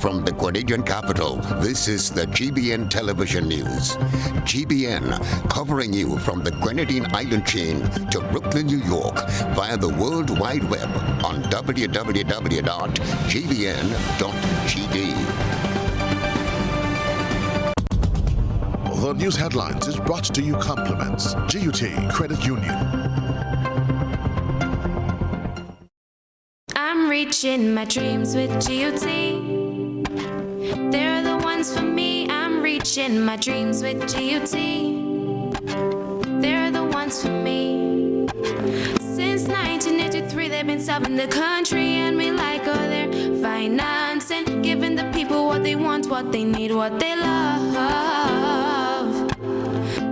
from the Grenadian capital, this is the GBN television news. GBN, covering you from the Grenadine island chain to Brooklyn, New York, via the World Wide Web on www.gbn.gd. The news headlines is brought to you compliments GUT Credit Union. I'm reaching my dreams with GUT. They're the ones for me. I'm reaching my dreams with GUT. They're the ones for me. Since 1983, they've been serving the country, and we like all their financing, giving the people what they want, what they need, what they love.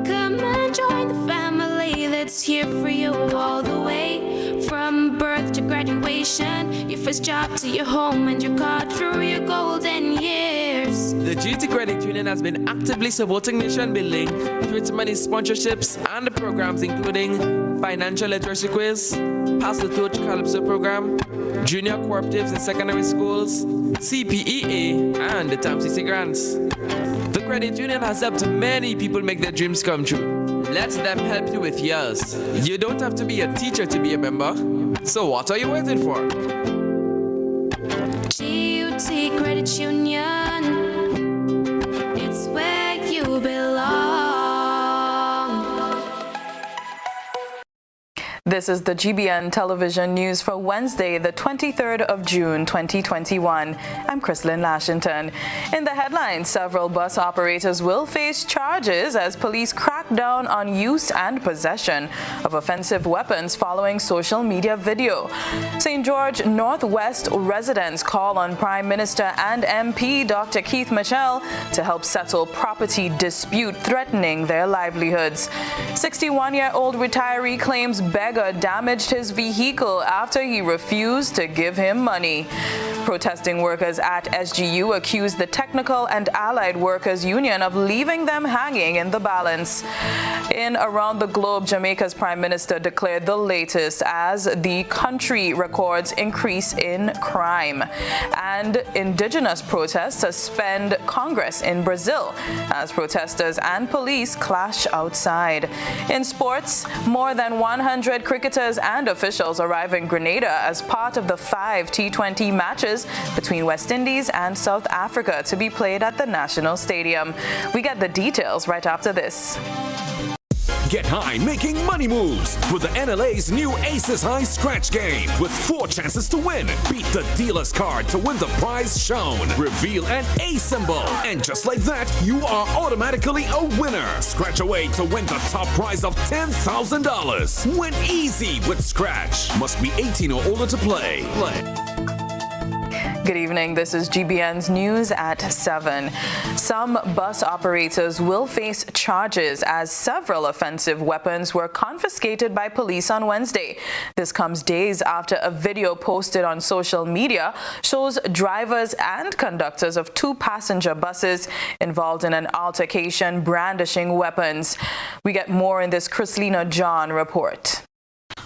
Come and join the family that's here for you all the way, from birth to graduation, your first job to your home and your car through your golden years. The GT Credit Union has been actively supporting nation building through its many sponsorships and the programs including financial literacy quiz, Pass the Torch Calypso program, junior cooperatives in secondary schools, CPEA, and the TAMCC grants. The credit union has helped many people make their dreams come true. Let them help you with yours. You don't have to be a teacher to be a member. So what are you waiting for? GUT Credit Union, it's where you belong. This is the GBN television news for Wednesday, the 23rd of June, 2021. I'm Chrislyn, Lashington. In the headlines, several bus operators will face charges as police crack down on use and possession of offensive weapons following social media video. St. George Northwest residents call on Prime Minister and MP Dr. Keith Mitchell to help settle property dispute threatening their livelihoods. 61-year-old retiree claims beggar damaged his vehicle after he refused to give him money. Protesting workers at SGU accused the Technical and Allied Workers Union of leaving them hanging in the balance. In around the globe, Jamaica's Prime Minister declared the latest as the country records increase in crime. And indigenous protests suspend Congress in Brazil as protesters and police clash outside. In sports, more than 100 cricketers and officials arrive in Grenada as part of the 5 T20 matches between West Indies and South Africa to be played at the National Stadium. We get the details right after this. Get high making money moves with the NLA's new Aces High Scratch game with 4 chances to win. Beat the dealer's card to win the prize shown. Reveal an A symbol. And just like that, you are automatically a winner. Scratch away to win the top prize of $10,000. Win easy with Scratch. Must be 18 or older to play. Good evening. This is GBN's news at 7. Some bus operators will face charges as several offensive weapons were confiscated by police on Wednesday. This comes days after a video posted on social media shows drivers and conductors of 2 passenger buses involved in an altercation brandishing weapons. We get more in this Chrislyn John report.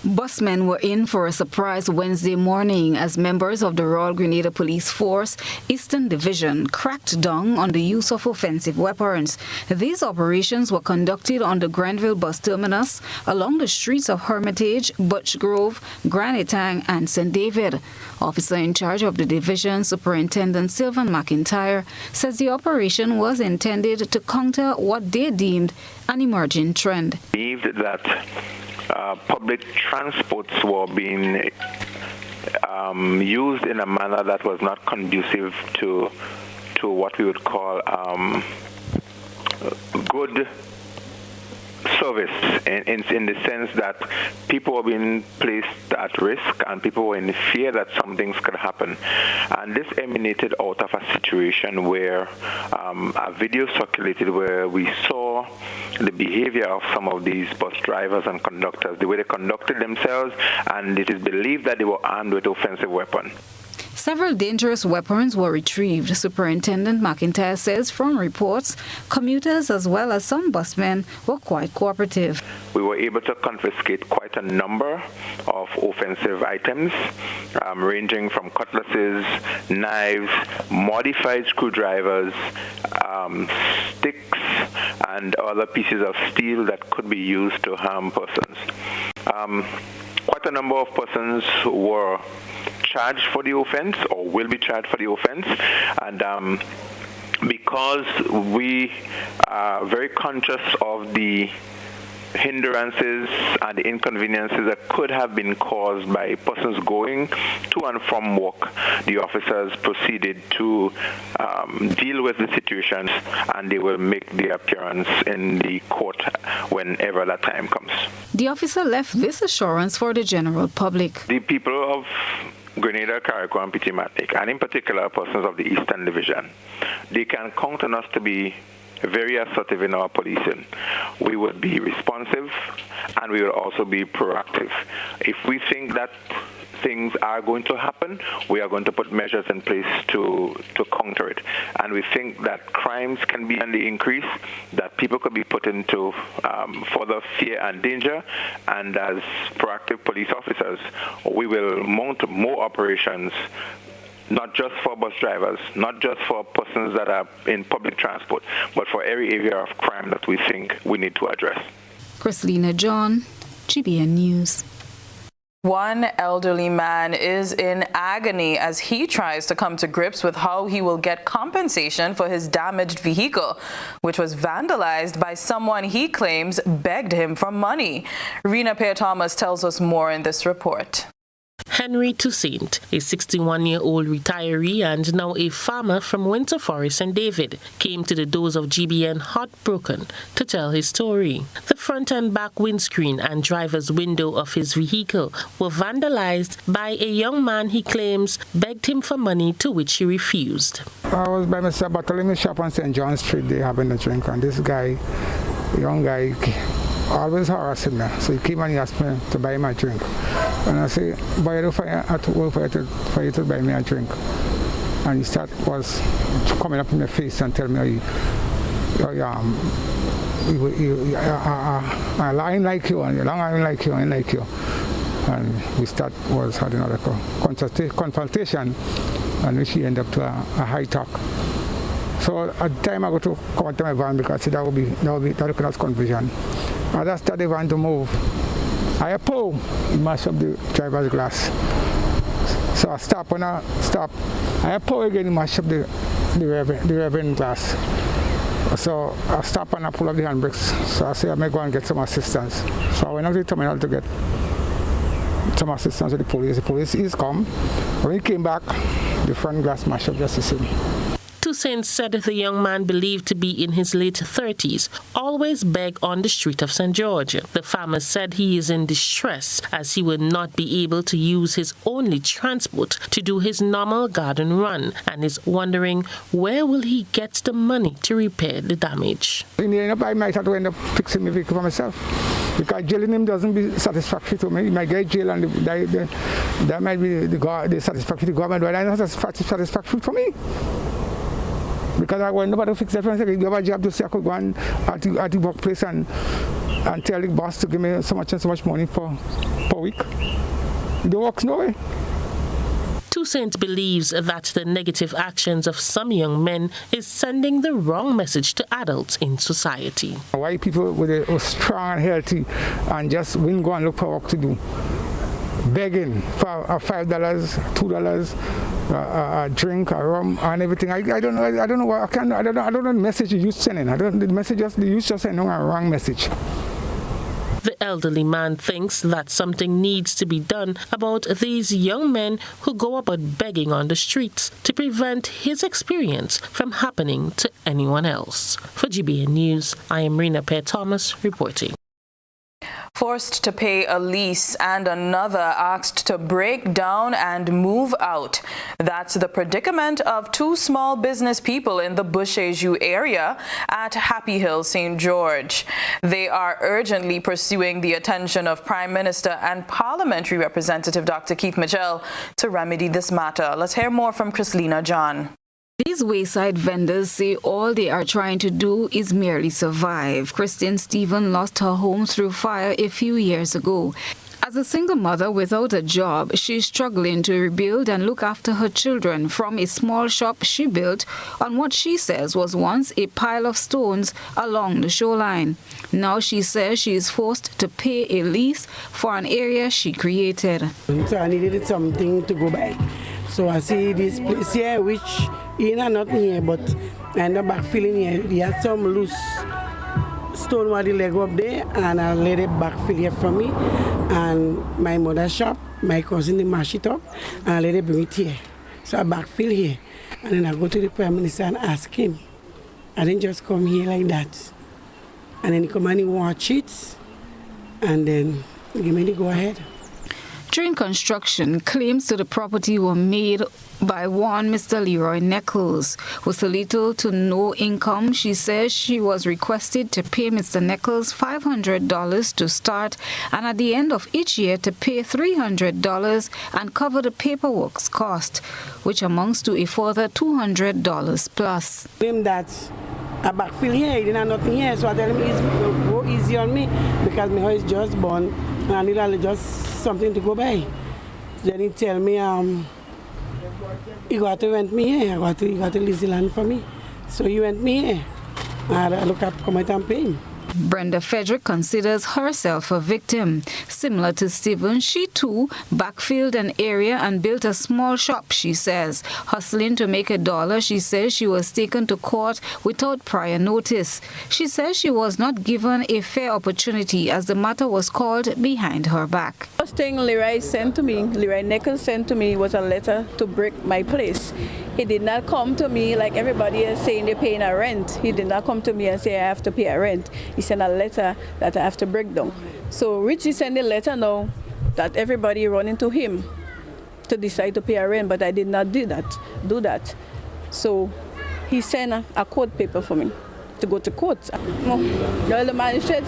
Busmen were in for a surprise Wednesday morning as members of the Royal Grenada Police Force Eastern Division cracked down on the use of offensive weapons. These operations were conducted on the Granville bus terminus along the streets of Hermitage, Butch Grove, Granitang and St. David. Officer in charge of the division, Superintendent Sylvan McIntyre, says the operation was intended to counter what they deemed an emerging trend. Believed that public transports were being used in a manner that was not conducive to what we would call good service in the sense that people were being placed at risk and people were in fear that some things could happen. And this emanated out of a situation where a video circulated where we saw the behavior of some of these bus drivers and conductors, the way they conducted themselves, and it is believed that they were armed with offensive weapons. Several dangerous weapons were retrieved. Superintendent McIntyre says from reports, commuters as well as some busmen were quite cooperative. We were able to confiscate quite a number of offensive items, ranging from cutlasses, knives, modified screwdrivers, sticks, and other pieces of steel that could be used to harm persons. Quite a number of persons were charged for the offense or will be charged for the offense, and because we are very conscious of the hindrances and the inconveniences that could have been caused by persons going to and from work, the officers proceeded to deal with the situations, and they will make their appearance in the court whenever that time comes. The officer left this assurance for the general public. The people of Grenada, Carriacou, and Petit-Martinique, and in particular persons of the Eastern Division, they can count on us to be very assertive in our policing. We would be responsive, and we will also be proactive. If we think that things are going to happen, we are going to put measures in place to counter it. And we think that crimes can be on the increase, that people could be put into further fear and danger, and as proactive police officers, we will mount more operations, not just for bus drivers, not just for persons that are in public transport, but for every area of crime that we think we need to address. Chrislyn John, GBN News. One elderly man is in agony as he tries to come to grips with how he will get compensation for his damaged vehicle, which was vandalized by someone he claims begged him for money. Rena Pear-Thomas tells us more in this report. Henry Toussaint, a 61-year-old retiree and now a farmer from Winter Forest and David, came to the doors of GBN heartbroken to tell his story. The front and back windscreen and driver's window of his vehicle were vandalized by a young man he claims begged him for money, to which he refused. I was by myself battling the shop on St. John Street. They having a drink, and this guy, young guy, always harassing me. So he came and he asked me to buy him a drink. And I say, boy, I don't for you to buy me a drink. And he was coming up in my face and tell me, I like you, and I like you, I like you. And we was having another confrontation, and which he ended up to a high talk. So at the time I go to come out to my van because that would cause confusion. I just started the van to move. I pull, mash up the driver's glass. So I stop. I pull again, mash up the reverend glass. So I stop and I pull up the handbrakes. So I say I may go and get some assistance. So I went out to the terminal to get some assistance with the police. The police is come. When he came back, the front glass mashed up just the same. Toussaint said the young man, believed to be in his late 30s, always begged on the street of St. George. The farmer said he is in distress as he will not be able to use his only transport to do his normal garden run, and is wondering where will he get the money to repair the damage. In the end, I might have to end up fixing the vehicle for myself, because jailing him doesn't be satisfactory to me. He might get jail, and that might be the satisfactory to the government, but that's not satisfactory for me. Because I want nobody to fix that. You have a job to say I could go on at the workplace and tell the boss to give me so much and so much money per week. It works no way. Toussaint believes that the negative actions of some young men is sending the wrong message to adults in society. Why people with strong and healthy and just wouldn't go and look for work to do? Begging for $5, $2, a drink, a rum, and everything. I don't know what I don't know the message you sending. The message you just sending a wrong message. The elderly man thinks that something needs to be done about these young men who go about begging on the streets to prevent his experience from happening to anyone else. For GBN News, I am Rena Pear-Thomas reporting. forced to pay a lease and another asked to break down and move out. That's the predicament of two small business people in the Bushejou area at Happy Hill, St. George. They are urgently pursuing the attention of Prime Minister and Parliamentary Representative Dr. Keith Mitchell to remedy this matter. Let's hear more from Chrislyn John. These wayside vendors say all they are trying to do is merely survive. Christine Stephen lost her home through fire a few years ago. As a single mother without a job, she's struggling to rebuild and look after her children from a small shop she built on what she says was once a pile of stones along the shoreline. Now she says she is forced to pay a lease for an area she created. So I needed something to go by. So I see this place here, which not here, but I end up backfilling here. They had some loose stone where the leg up there, and I let it backfill here for me. And my mother's shop, my cousin, they mash it up, and I let it bring it here. So I backfill here, and then I go to the Prime Minister and ask him. I didn't just come here like that. And then he come and he watch it, and then give me the go ahead. During construction, claims to the property were made by one Mr. Leroy Nichols. With a little to no income, she says she was requested to pay Mr. Nichols $500 to start, and at the end of each year to pay $300 and cover the paperwork's cost, which amounts to a further $200 plus. Him that I backfill here, he didn't have nothing here, so I tell him it's go easy on me because my house is just born and I need just something to go by. Then he tell me he got to rent me here, he got to lease the land for me. So he rent me here. And I look up, come out and pay him. Brenda Frederick considers herself a victim. Similar to Stephen, she too backfilled an area and built a small shop, she says. Hustling to make $1, she says she was taken to court without prior notice. She says she was not given a fair opportunity as the matter was called behind her back. First thing Leroy Nichols sent to me was a letter to break my place. He did not come to me like everybody is saying they're paying a rent. He did not come to me and say I have to pay a rent. He sent a letter that I have to break down. So Richie sent a letter now that everybody running to him to decide to pay a rent, but I did not do that. So he sent a court paper for me to go to court. The magistrate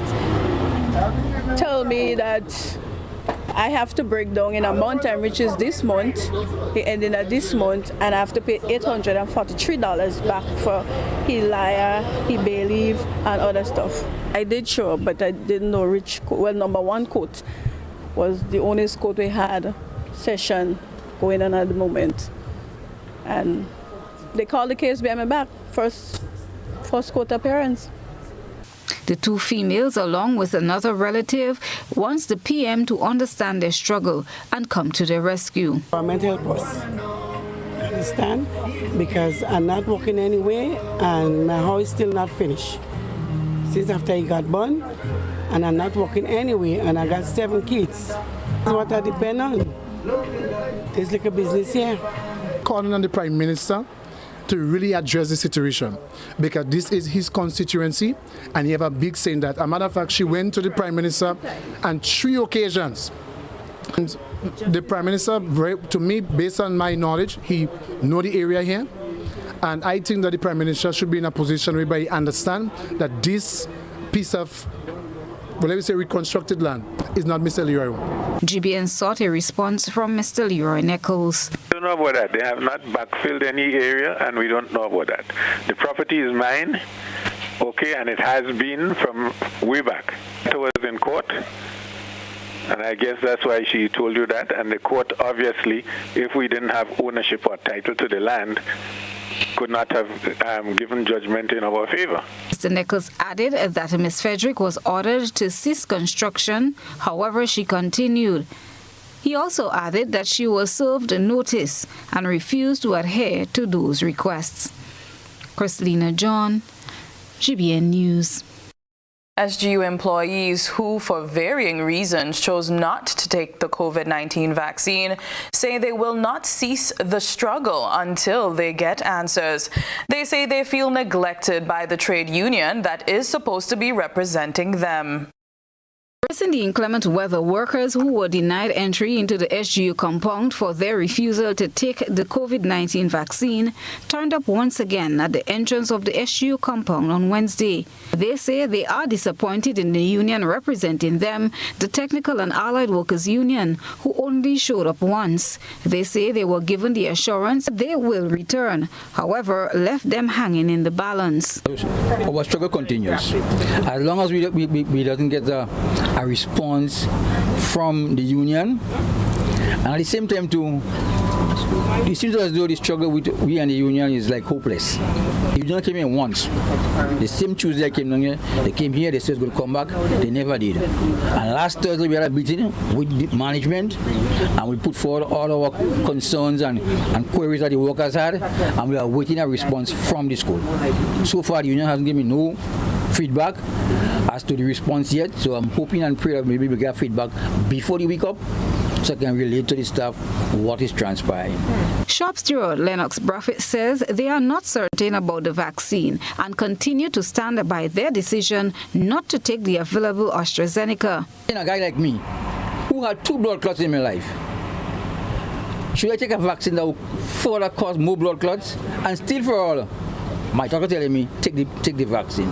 tell me that I have to break down in a month, which is this month. He ended at this month, and I have to pay $843 back for he liar, he bailiff, and other stuff. I did show up, but I didn't know which court. Well, number one court was the only court we had session going on at the moment. And they called the case behind my back, first court appearance. The two females, along with another relative, wants the PM to understand their struggle and come to their rescue. Government help us, understand? Because I'm not working anyway and my house is still not finished. Since after he got born, and I'm not working anyway, and I got 7 kids. That's what I depend on. There's like a business here. Calling on the Prime Minister to really address the situation, because this is his constituency and he have a big say in that. As a matter of fact, she went to the Prime Minister on 3 occasions. And the Prime Minister, to me, based on my knowledge, he know the area here. And I think that the Prime Minister should be in a position where he understand that this piece of, well, let me say, reconstructed land is not Mr. Leroy. GBN sought a response from Mr. Leroy Nichols. We don't know about that. They have not backfilled any area, and we don't know about that. The property is mine, okay, and it has been from way back. It was in court, and I guess that's why she told you that. And the court, obviously, if we didn't have ownership or title to the land, could not have given judgment in our favor. Mr. Nichols added that Ms. Frederick was ordered to cease construction. However, she continued. He also added that she was served a notice and refused to adhere to those requests. Chrislyn John, GBN News. SGU employees who, for varying reasons, chose not to take the COVID-19 vaccine say they will not cease the struggle until they get answers. They say they feel neglected by the trade union that is supposed to be representing them. In the inclement weather, workers who were denied entry into the SGU compound for their refusal to take the COVID-19 vaccine turned up once again at the entrance of the SGU compound on Wednesday. They say they are disappointed in the union representing them, the Technical and Allied Workers Union, who only showed up once. They say they were given the assurance they will return, however, left them hanging in the balance. Our struggle continues. As long as we doesn't get a response from the union, and at the same time too, it seems as though the struggle with we and the union is like hopeless. The union came in once. The same Tuesday I came down here, they came here, they said it's going to come back, they never did. And last Thursday we had a meeting with the management and we put forward all our concerns and queries that the workers had, and we are waiting a response from the school. So far the union hasn't given me no feedback as to the response yet, so I'm hoping and praying that maybe we get feedback before the week up, so I can relate to the staff what is transpiring. Shop steward Lennox Braffett says they are not certain about the vaccine and continue to stand by their decision not to take the available AstraZeneca. A guy like me, who had 2 blood clots in my life, should I take a vaccine that will further cause more blood clots? And still for all, my doctor telling me, take the vaccine,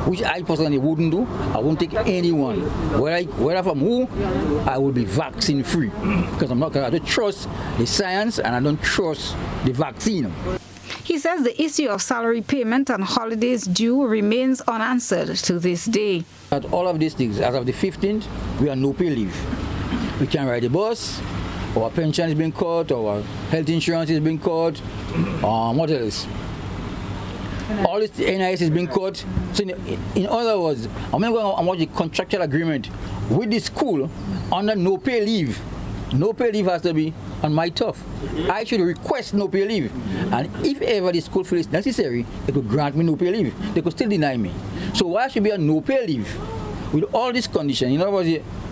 which I personally wouldn't do. I won't take anyone. Whether from who, I will be vaccine free because I don't trust the science and I don't trust the vaccine. He says the issue of salary payment and holidays due remains unanswered to this day. At all of these things, as of the 15th, we are no pay leave. We can't ride the bus, our pension is being cut, our health insurance is being cut, what else? All this NIS is being cut. So in other words, I'm going to watch the contractual agreement with the school under no pay leave. No pay leave has to be on my turf. I should request no pay leave. And if ever the school feels necessary, they could grant me no pay leave. They could still deny me. So why should be a no pay leave with all these conditions? In other words,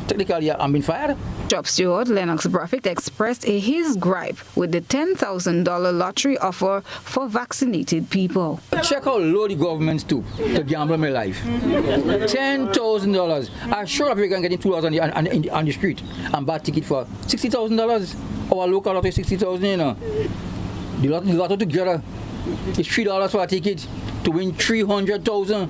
technically I'm being fired. Job steward Lennox Braffett expressed his gripe with the $10,000 lottery offer for vaccinated people. Check how low the government stoop to gamble my life. $10,000. I'm sure if we can get $2,000 on the street and buy a ticket for $60,000. Our local lottery $60,000, you know. The lottery together is $3 for a ticket to win $300,000.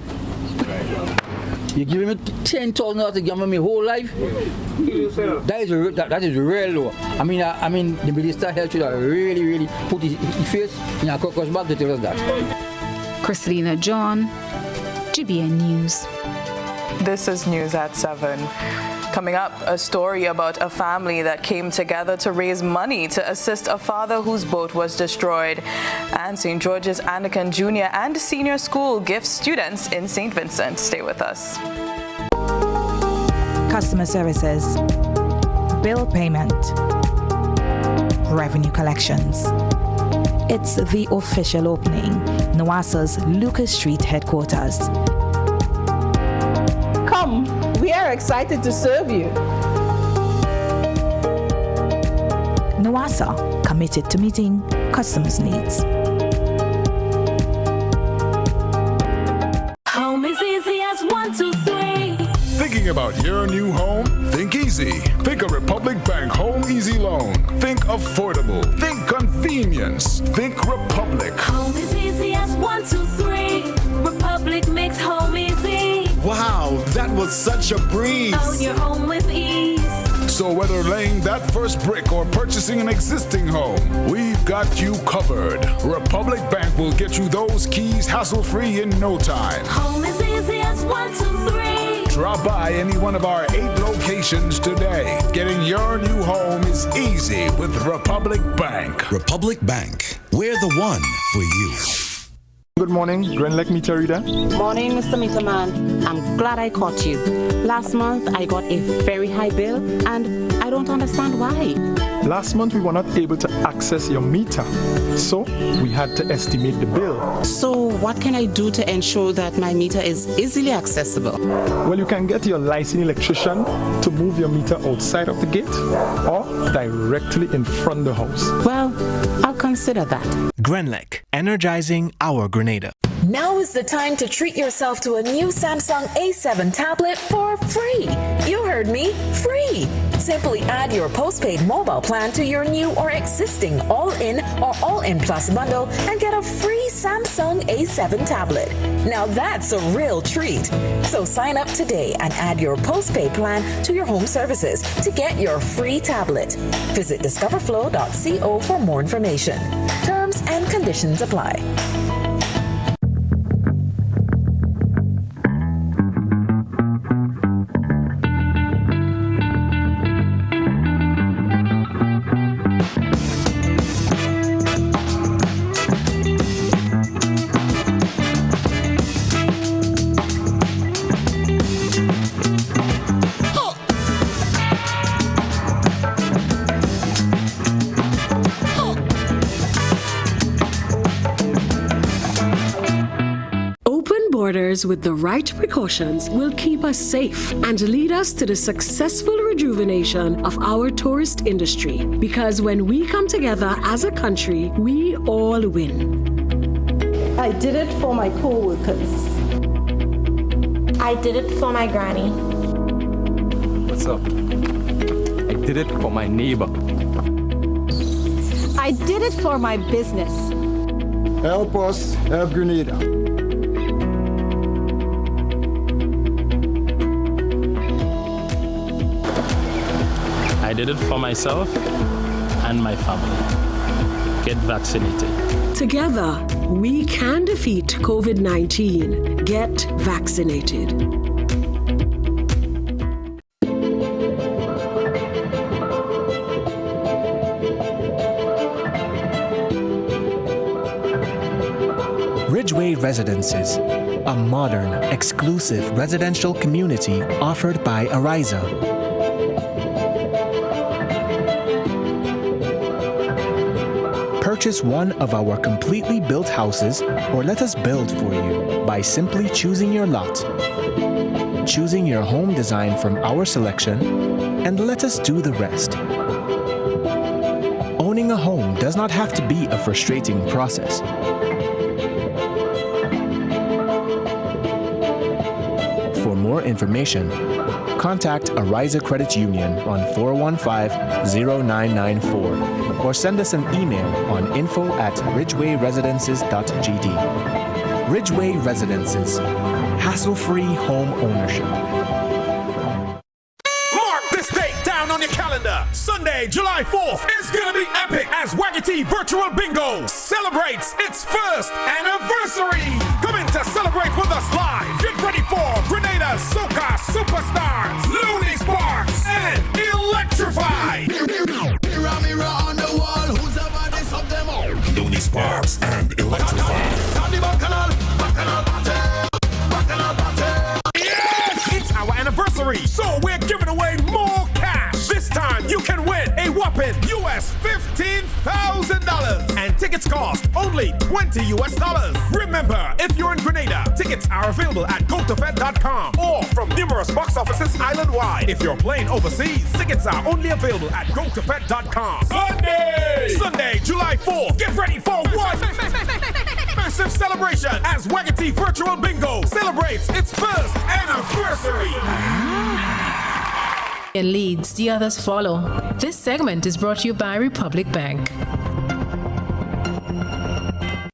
You giving me $10,000 to gamble my whole life? That is real low. I mean, the Minister of Health should have really put his face in a caucus bag to tell us that. Chrislyn John, GBN News. This is News at 7. Coming up, a story about a family that came together to raise money to assist a father whose boat was destroyed. And St. George's Anglican Junior and Senior School gifts students in St. Vincent. Stay with us. Customer services, bill payment, revenue collections. It's the official opening, NOASA's Lucas Street headquarters. Come, we are excited to serve you. NOASA, committed to meeting customers' needs. Home is easy as 1, 2, 3. Thinking about your new home? Think easy. Think a Republic Bank Home Easy Loan. Think affordable. Think convenience. Think Republic. Home is easy as 1, 2, 3. Republic makes home easy. Wow, that was such a breeze. Own your home with ease. So whether laying that first brick or purchasing an existing home, we've got you covered. Republic Bank will get you those keys hassle-free in no time. Home is easy as 1, 2, 3. Drop by any one of our 8 locations today. Getting your new home is easy with Republic Bank. Republic Bank, we're the one for you. Good morning, Grenlec Meter Reader. Morning, Mr. Meterman. I'm glad I caught you. Last month, I got a very high bill, and I don't understand why. Last month, we were not able to access your meter, so we had to estimate the bill. So what can I do to ensure that my meter is easily accessible? Well, you can get your licensed electrician to move your meter outside of the gate or directly in front of the house. Well, I'll consider that. Grenlec, energizing our Grenada. Now is the time to treat yourself to a new Samsung A7 tablet for free. You heard me, free. Simply add your postpaid mobile plan to your new or existing all-in or all-in plus bundle and get a free Samsung A7 tablet. Now that's a real treat. So sign up today and add your postpaid plan to your home services to get your free tablet. Visit discoverflow.co for more information. Terms and conditions apply. With the right precautions will keep us safe and lead us to the successful rejuvenation of our tourist industry. Because when we come together as a country, we all win. I did it for my co-workers. I did it for my granny. What's up? I did it for my neighbor. I did it for my business. Help us help Grenada. I did it for myself and my family. Get vaccinated. Together, we can defeat COVID-19. Get vaccinated. Ridgeway Residences, a modern, exclusive residential community offered by Ariza. Purchase one of our completely built houses or let us build for you by simply choosing your lot, choosing your home design from our selection, and let us do the rest. Owning a home does not have to be a frustrating process. For more information, contact Ariza Credit Union on 415-0994 or send us an email on info@ridgewayresidences.gd. Ridgeway Residences, hassle-free home ownership. Mark this date down on your calendar. Sunday, July 4th is gonna be epic as Waggity Virtual Bingo celebrates its first anniversary. Come in to celebrate with us live. Get ready for Grenada's Soca Superstars, Looney Sparks, and Electrify. Mirror on the wall, who's the baddest of them all? Looney Sparks and Electrify. Yes! It's our anniversary, so we're giving away more cash. This time you can win a whopping US $15,000. And tickets cost only $20 US. Remember, if you're in Grenada, tickets are available at gotofed.com or from numerous box offices island-wide. If you're playing overseas, tickets are only available at gotofed.com. Sunday, July 4th. Get ready for one massive celebration as Waggity Virtual Bingo celebrates its first anniversary. It leads, the others follow. This segment is brought to you by Republic Bank.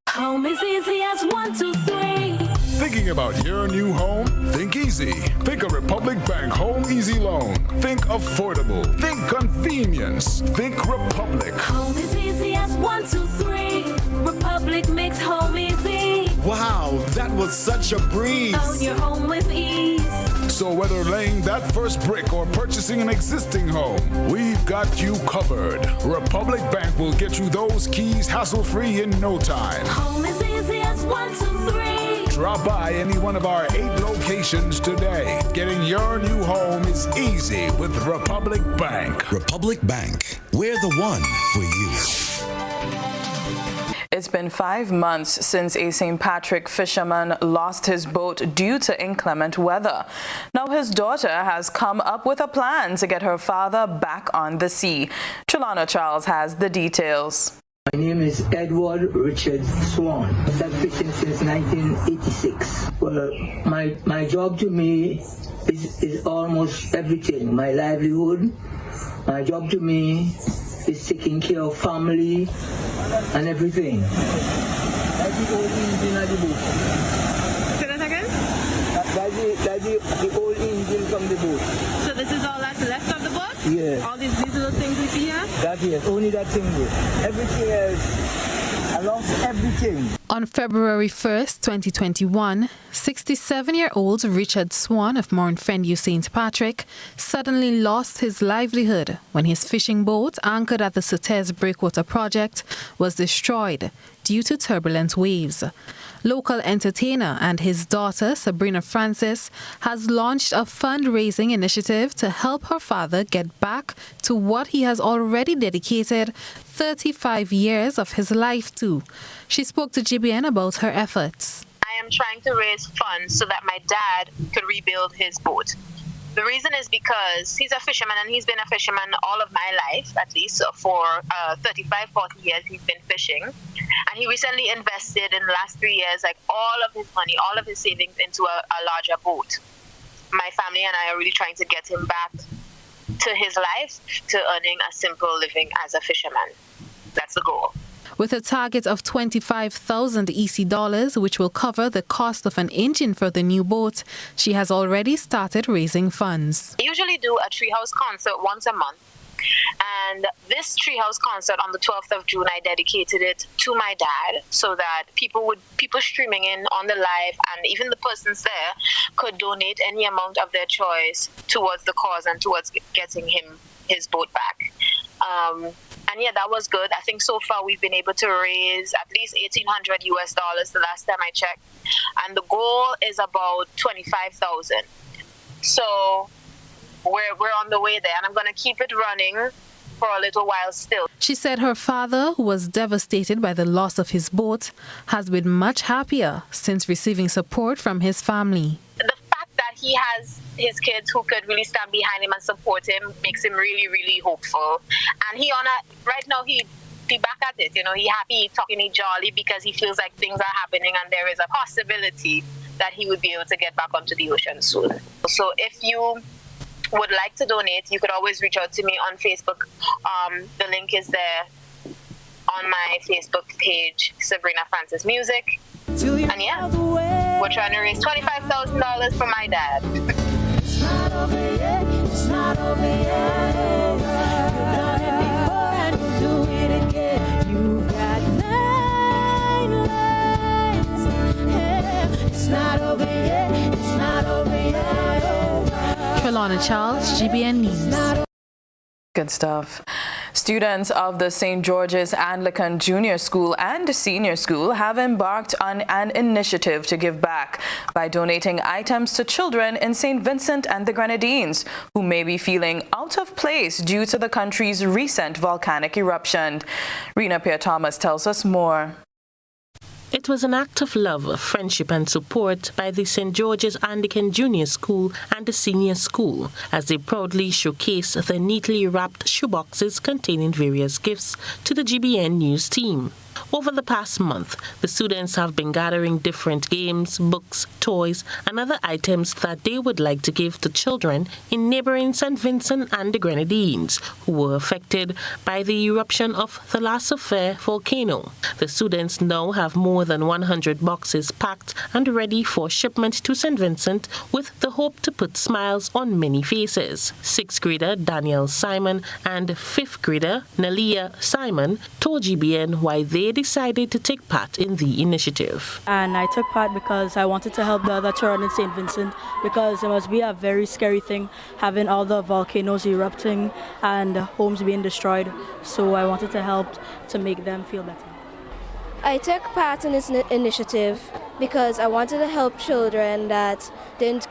Home is easy as 1, 2, 3. Thinking about your new home? Think easy. Think a Republic Bank Home Easy Loan. Think affordable. Think convenience. Think Republic. Home is easy as 1, 2, 3. Republic makes home easy. Wow, that was such a breeze. Own your home with ease. So whether laying that first brick or purchasing an existing home, we've got you covered. Republic Bank will get you those keys hassle-free in no time. Home is easy as 1, 2, 3. Drop by any one of our 8 locations today. Getting your new home is easy with Republic Bank. Republic Bank, we're the one for you. It's been 5 months since a St. Patrick fisherman lost his boat due to inclement weather. Now his daughter has come up with a plan to get her father back on the sea. Trellona Charles has the details. My name is Edward Richard Swan. I've started fishing since 1986. Well, my job to me is almost everything. My livelihood, my job to me is taking care of family and everything. That's the old engine of the boat. Say that again? That's the old engine from the boat. So this is all that's left of the boat? Yeah. All these little things we see here? That yes, only that thing there. Everything else, I lost everything. On February 1st, 2021, 67-year-old Richard Swan of Mournfendu St. Patrick suddenly lost his livelihood when his fishing boat anchored at the Sotez Breakwater project was destroyed due to turbulent waves. Local entertainer and his daughter, Sabrina Francis, has launched a fundraising initiative to help her father get back to what he has already dedicated 35 years of his life to. She spoke to GBN about her efforts. I am trying to raise funds so that my dad could rebuild his boat. The reason is because he's a fisherman and he's been a fisherman all of my life, at least for 35, 40 years he's been fishing. And he recently invested in the last 3 years, like all of his money, all of his savings into a larger boat. My family and I are really trying to get him back to his life, to earning a simple living as a fisherman. That's the goal. With a target of 25,000 EC dollars, which will cover the cost of an engine for the new boat, she has already started raising funds. I usually do a treehouse concert once a month. And this treehouse concert on the 12th of June, I dedicated it to my dad so that people streaming in on the live and even the persons there could donate any amount of their choice towards the cause and towards getting him his boat back. And yeah, that was good. I think so far we've been able to raise at least $1,800 the last time I checked. And the goal is about 25,000. So we're on the way there, and I'm going to keep it running for a little while still. She said her father, who was devastated by the loss of his boat, has been much happier since receiving support from his family. The fact that he has his kids who could really stand behind him and support him makes him really, really hopeful. And right now he back at it, he happy, talking, he jolly because he feels like things are happening and there is a possibility that he would be able to get back onto the ocean soon. So if you would like to donate, you could always reach out to me on Facebook. The link is there on my Facebook page, Sabrina Francis Music. And yeah, we're trying to raise $25,000 for my dad. It's not over yet, it's not over yet. You've done it before and you'll do it again. You've got 9 lives. Yeah. It's not over yet, it's not over yet. Trellona Charles, GBN News. Good stuff. Students of the St. George's Anglican Junior School and Senior School have embarked on an initiative to give back by donating items to children in St. Vincent and the Grenadines who may be feeling out of place due to the country's recent volcanic eruption. Rena Pierre-Thomas tells us more. It was an act of love, friendship and support by the St. George's Anglican Junior School and the Senior School as they proudly showcase the neatly wrapped shoeboxes containing various gifts to the GBN News team. Over the past month, the students have been gathering different games, books, toys, and other items that they would like to give to children in neighboring St. Vincent and the Grenadines who were affected by the eruption of the La Soufrière volcano. The students now have more than 100 boxes packed and ready for shipment to St. Vincent with the hope to put smiles on many faces. 6th grader Daniel Simon and 5th grader Nalia Simon told GBN why they decided to take part in the initiative. And I took part because I wanted to help the other children in St. Vincent, because it must be a very scary thing having all the volcanoes erupting and homes being destroyed. So I wanted to help to make them feel better. I took part in this initiative because I wanted to help children that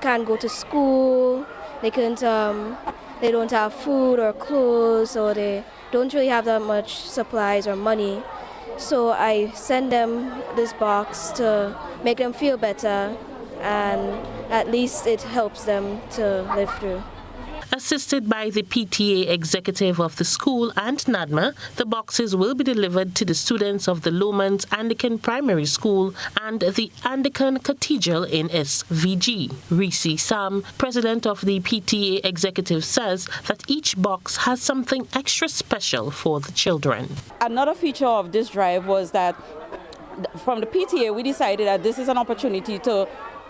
can't go to school, they don't have food or clothes, or they don't really have that much supplies or money. So I send them this box to make them feel better, and at least it helps them to live through. Assisted by the PTA executive of the school and NADMA, the boxes will be delivered to the students of the Lomans Anglican Primary School and the Anglican Cathedral in SVG. Reese Sam, president of the PTA executive, says that each box has something extra special for the children. Another feature of this drive was that from the PTA we decided that this is an opportunity to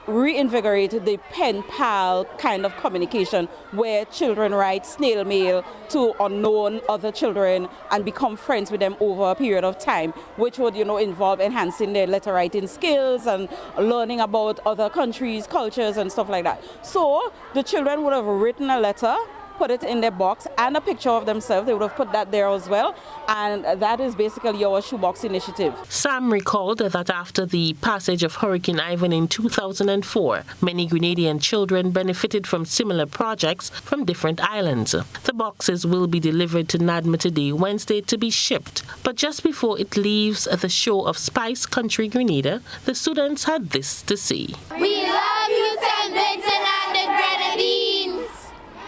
reinvigorate the pen pal kind of communication where children write snail mail to unknown other children and become friends with them over a period of time, which would, involve enhancing their letter writing skills and learning about other countries, cultures and stuff like that. So the children would have written a letter, put it in their box, and a picture of themselves. They would have put that there as well, and that is basically our shoebox initiative. Sam recalled that after the passage of Hurricane Ivan in 2004, many Grenadian children benefited from similar projects from different islands. The boxes will be delivered to NADMA today, Wednesday, to be shipped. But just before it leaves the shore of Spice Country, Grenada, the students had this to say. We love you, St. Vincent and the Grenadines.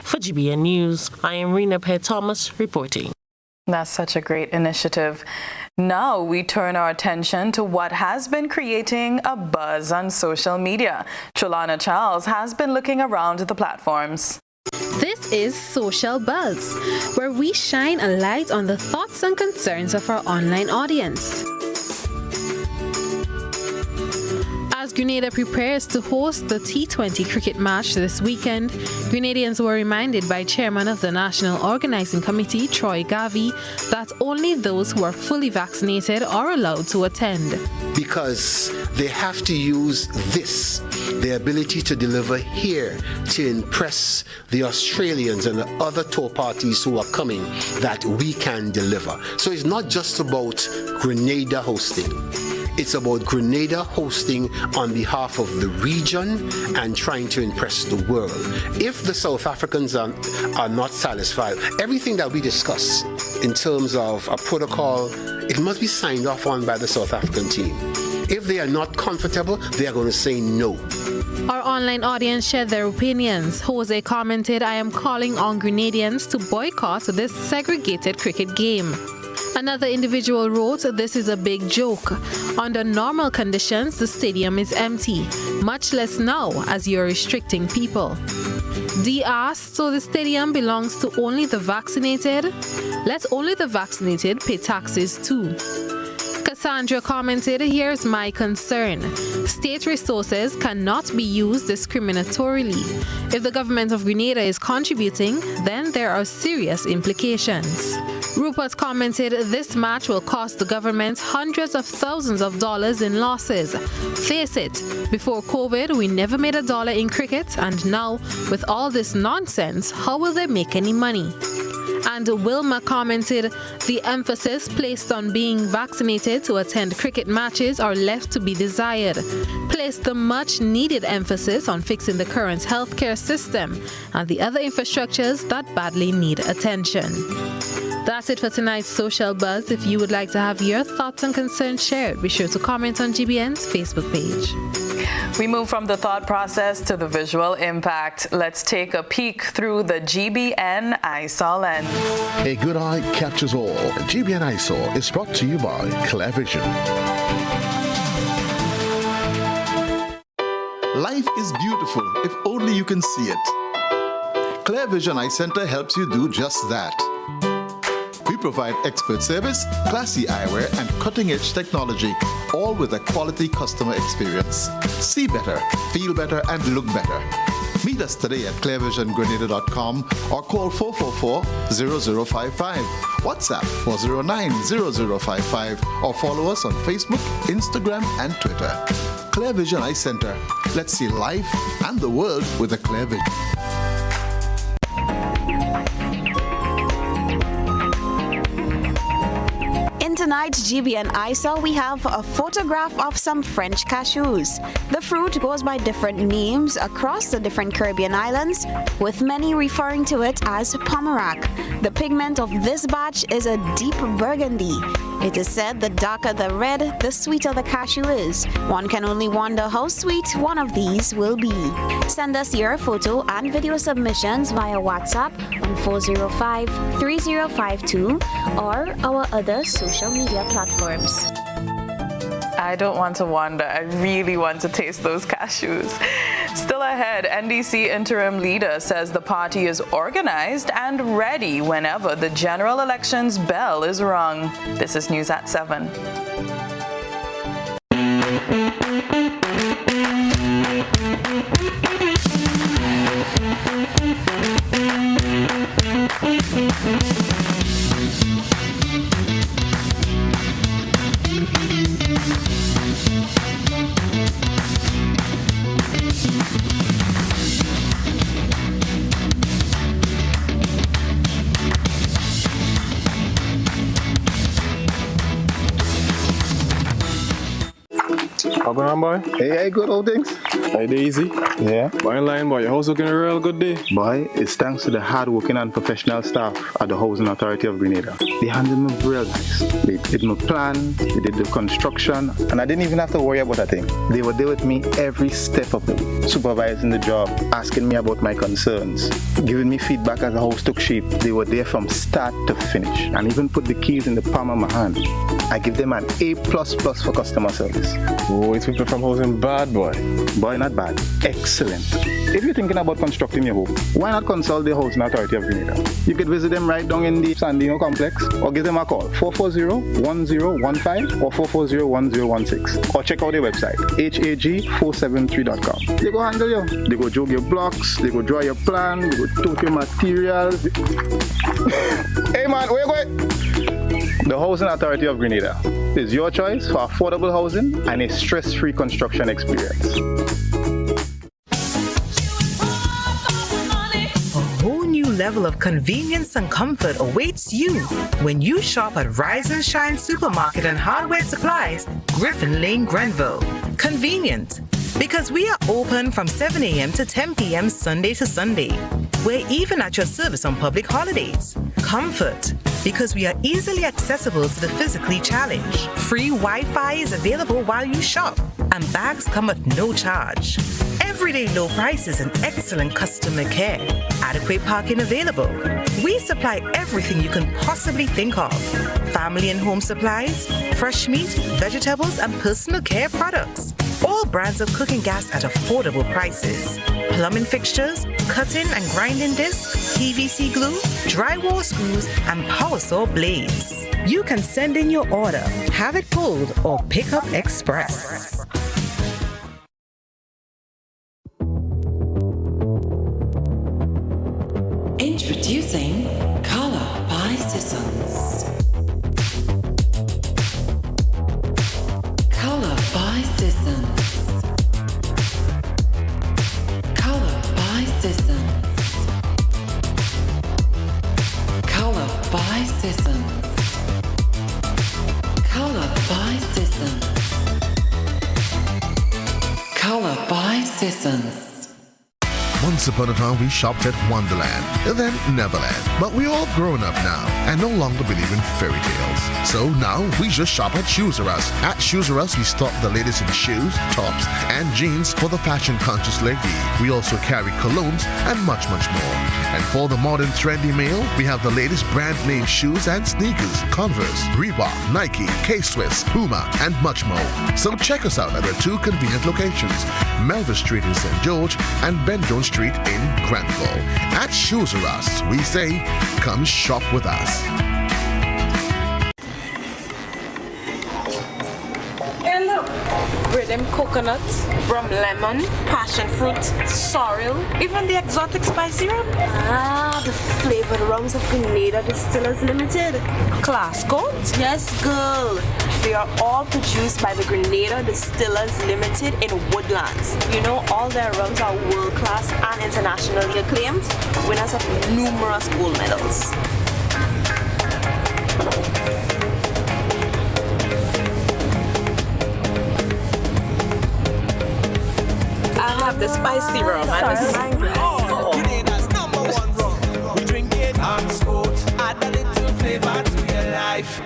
For GBN News, I am Rena Pear-Thomas reporting. That's such a great initiative. Now we turn our attention to what has been creating a buzz on social media. Trellona Charles has been looking around the platforms. This is Social Buzz, where we shine a light on the thoughts and concerns of our online audience. As Grenada prepares to host the T20 cricket match this weekend, Grenadians were reminded by Chairman of the National Organizing Committee, Troy Garvey, that only those who are fully vaccinated are allowed to attend. Because they have to use this, their ability to deliver here, to impress the Australians and the other tour parties who are coming, that we can deliver. So it's not just about Grenada hosting. It's about Grenada hosting on behalf of the region and trying to impress the world. If the South Africans are not satisfied, everything that we discuss in terms of a protocol, it must be signed off on by the South African team. If they are not comfortable, they are going to say no. Our online audience shared their opinions. Jose commented, "I am calling on Grenadians to boycott this segregated cricket game." Another individual wrote, "This is a big joke. Under normal conditions, the stadium is empty, much less now as you're restricting people." D asked, "So the stadium belongs to only the vaccinated? Let only the vaccinated pay taxes too." Cassandra commented, "Here's my concern. State resources cannot be used discriminatorily. If the government of Grenada is contributing, then there are serious implications." Rupert commented, "This match will cost the government hundreds of thousands of dollars in losses. Face it, before COVID, we never made a dollar in cricket, and now, with all this nonsense, how will they make any money?" And Wilma commented, "The emphasis placed on being vaccinated to attend cricket matches are left to be desired. Place the much needed emphasis on fixing the current healthcare system and the other infrastructures that badly need attention." That's it for tonight's Social Buzz. If you would like to have your thoughts and concerns shared, be sure to comment on GBN's Facebook page. We move from the thought process to the visual impact. Let's take a peek through the GBN Eyesore lens. A good eye captures all. GBN Eyesore is brought to you by Clear Vision. Life is beautiful if only you can see it. Clear Vision Eye Center helps you do just that. We provide expert service, classy eyewear, and cutting-edge technology, all with a quality customer experience. See better, feel better, and look better. Meet us today at clearvisiongrenada.com or call 444-0055, WhatsApp 409-0055, or follow us on Facebook, Instagram, and Twitter. Clear Vision Eye Center. Let's see life and the world with a clear vision. Tonight's GBN Eyesore, we have a photograph of some French cashews. The fruit goes by different names across the different Caribbean islands, with many referring to it as pomerac. The pigment of this batch is a deep burgundy. It is said the darker the red, the sweeter the cashew is. One can only wonder how sweet one of these will be. Send us your photo and video submissions via WhatsApp on 405-3052 or our other social media platforms. I don't want to wander. I really want to taste those cashews. Still ahead, NDC interim leader says the party is organized and ready whenever the general elections bell is rung. This is News at 7. How going on, boy? Hey, good old things. Hey, Daisy. Yeah. Boy, in line, boy. Your house looking a real good day. Boy, it's thanks to the hard-working and professional staff at the Housing Authority of Grenada. They handled me real nice. They did my plan, they did the construction, and I didn't even have to worry about a thing. They were there with me every step of the way, supervising the job, asking me about my concerns, giving me feedback as the house took shape. They were there from start to finish, and even put the keys in the palm of my hand. I give them an A++ for customer service. Oh, it's people from housing bad, boy. Boy, not bad. Excellent. If you're thinking about constructing your home, why not consult the Housing Authority of Grenada? You could visit them right down in the Sandino complex or give them a call, 440-1015 or 440-1016. Or check out their website, hag473.com. They go handle you. They go jog your blocks, they go draw your plan, they go tote your materials. Hey man, where you going? The Housing Authority of Grenada is your choice for affordable housing and a stress-free construction experience. A whole new level of convenience and comfort awaits you when you shop at Rise and Shine Supermarket and Hardware Supplies, Griffin Lane, Grenville. Convenient, because we are open from 7 a.m. to 10 p.m. Sunday to Sunday. We're even at your service on public holidays. Comfort, because we are easily accessible to the physically challenged. Free Wi-Fi is available while you shop, and bags come at no charge. Everyday low prices and excellent customer care. Adequate parking available. We supply everything you can possibly think of. Family and home supplies, fresh meat, vegetables, and personal care products. All brands of cooking gas at affordable prices. Plumbing fixtures, cutting and grinding discs, PVC glue, drywall screws, and power saw blades. You can send in your order, have it pulled, or pick up express. Introducing Color by Seasons. Color by Seasons. Color by Seasons. Color by Seasons. Color by Seasons. Color by Seasons. Once upon a time, we shopped at Wonderland, then Neverland. But we're all grown up now and no longer believe in fairy tales. So now we just shop at Shoes R Us. At Shoes R Us, we stock the latest in shoes, tops, and jeans for the fashion-conscious lady. We also carry colognes and much, much more. And for the modern trendy male, we have the latest brand name shoes and sneakers, Converse, Reebok, Nike, K-Swiss, Puma, and much more. So check us out at our two convenient locations, Melville Street in St. George and Ben Jones Street in Granville. At Shoes R Us, we say, come shop with us. Hey, look. With them coconuts, rum lemon, passion fruit, sorrel, even the exotic spice syrup. Ah, the flavored rums of Grenada Distillers Limited. Class codes? Yes, girl. They are all produced by the Grenada Distillers Limited in Woodlands. You know, all their rums are world-class and internationally acclaimed, winners of numerous gold medals. I have the spicy rum. Grenada's #1 rum. We drink it on sport. Add a little flavor to your life.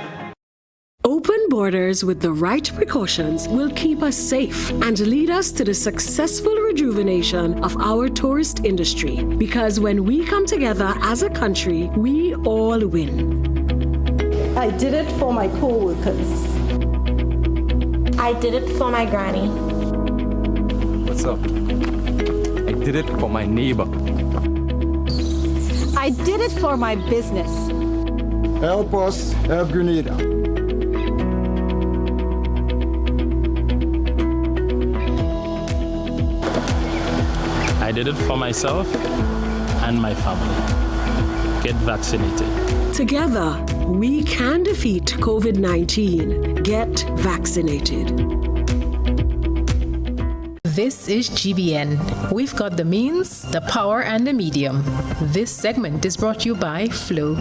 borders with the right precautions will keep us safe and lead us to the successful rejuvenation of our tourist industry. Because when we come together as a country, we all win. I did it for my co-workers. I did it for my granny. What's up? I did it for my neighbor. I did it for my business. Help us help Grenada. I did it for myself and my family. Get vaccinated. Together, we can defeat COVID-19. Get vaccinated. This is GBN. We've got the means, the power, and the medium. This segment is brought to you by Flow.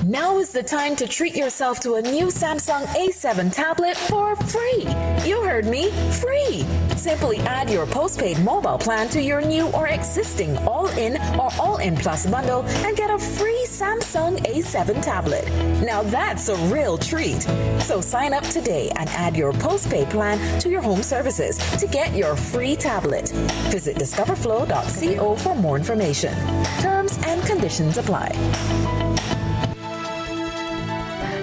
Now is the time to treat yourself to a new Samsung A7 tablet for free. You heard me, free. Simply add your postpaid mobile plan to your new or existing all-in or all-in plus bundle and get a free Samsung A7 tablet. Now that's a real treat. So sign up today and add your postpaid plan to your home services to get your free tablet. Visit discoverflow.co for more information. Terms and conditions apply.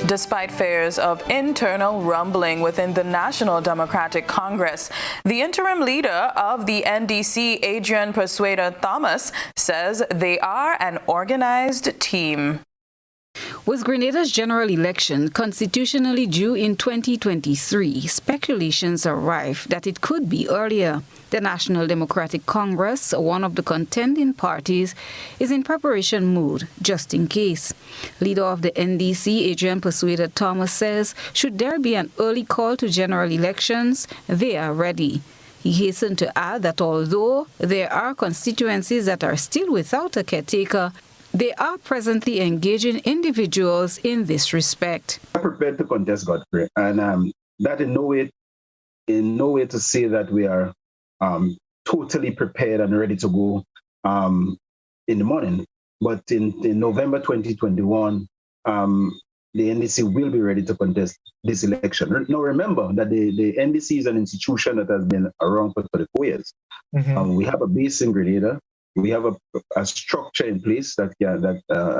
Despite fears of internal rumbling within the National Democratic Congress, the interim leader of the NDC, Adrian Persuader-Thomas, says they are an organized team. With Grenada's general election constitutionally due in 2023, speculations are rife that it could be earlier. The National Democratic Congress, one of the contending parties, is in preparation mode, just in case. Leader of the NDC, Adrian Persuader-Thomas, says should there be an early call to general elections, they are ready. He hastened to add that although there are constituencies that are still without a caretaker, they are presently engaging individuals in this respect. I'm prepared to contest, Godfrey, and that in no way to say that we are totally prepared and ready to go in the morning. But in November 2021, the NDC will be ready to contest this election. Now, remember that the NDC is an institution that has been around for 34 years. We have a base in Grenada. We have a structure in place that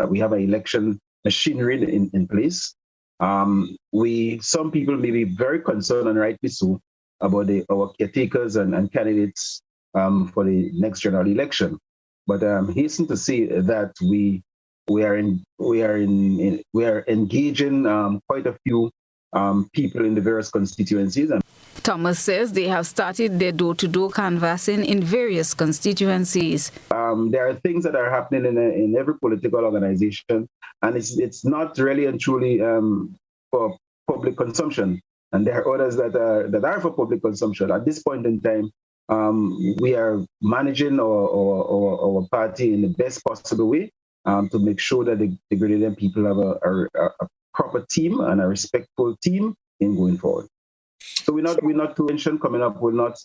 we have an election machinery in place. Some people may be very concerned, and rightly so, about our caretakers and candidates for the next general election. But hasten to say that we are engaging quite a few people in the various constituencies. Thomas says they have started their door-to-door canvassing in various constituencies. There are things that are happening in every political organization, and it's not really and truly for public consumption. And there are others that are for public consumption. At this point in time, we are managing our party in the best possible way to make sure that the Grenadian people have a proper team and a respectful team in going forward. So we're not tension coming up will not